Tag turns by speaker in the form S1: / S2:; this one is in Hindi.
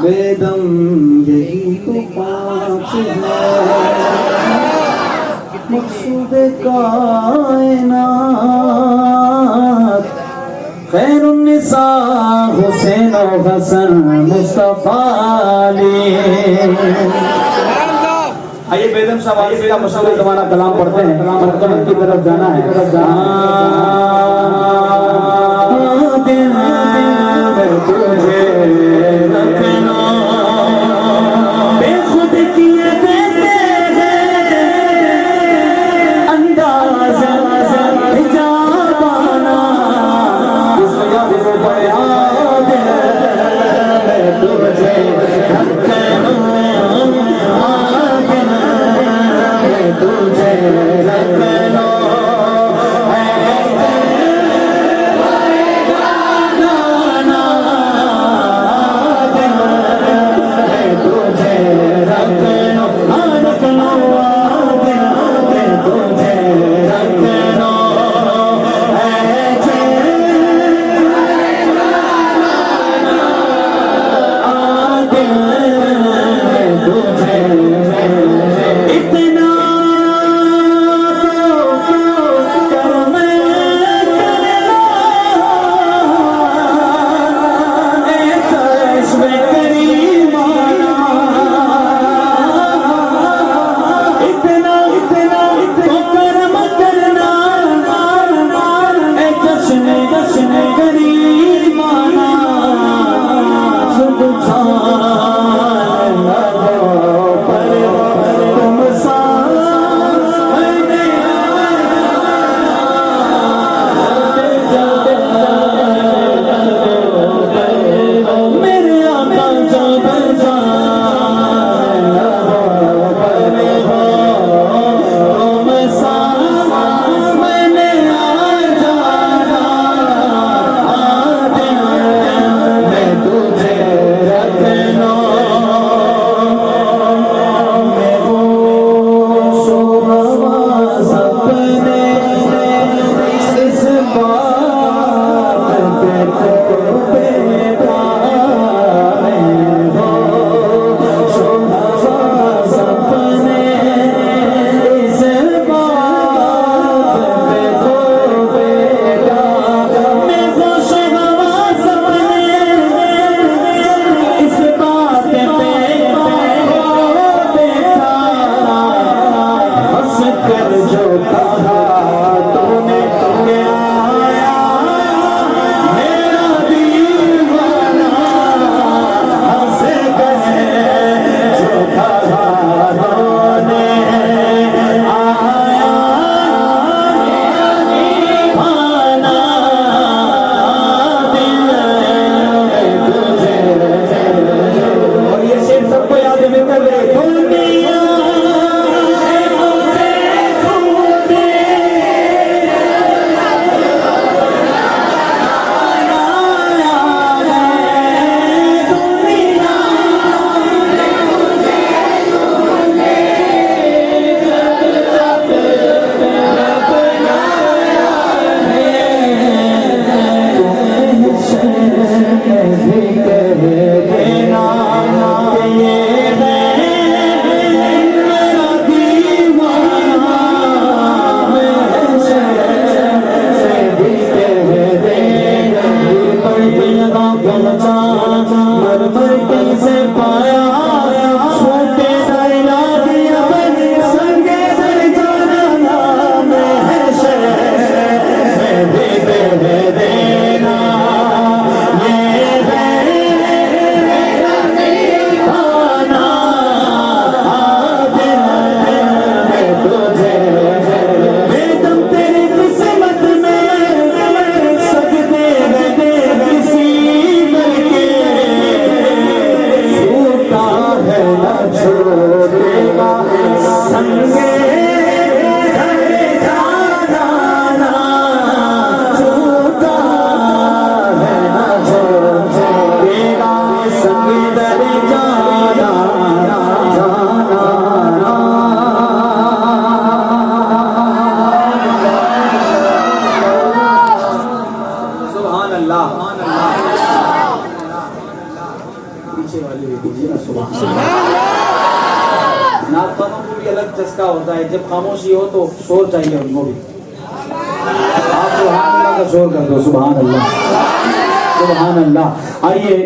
S1: वेदम यही तो पाँच है मकसूद कायनात खैरुन्निसा हुसैन और हसन मुस्तफा अली। आइए बेदम सवाल का मशहूर ज़माना कलाम पढ़ते हैं। कलाम पढ़ते हैं की तरफ जाना है। दिल में तुझे रखना बेखुद किए देते हैं अंदाज़ हिजाबाना इसमें दिल में तुझे तुझे रखना पीछे वाले भी बोलिए ना सुभान। नाखूनों को भी अलग चस्का होता है, जब खामोशी हो तो शोर चाहिए उनको भी। आप सुभान अल्लाह का शोर कर दो, सुभान अल्लाह, सुभान अल्लाह। आइए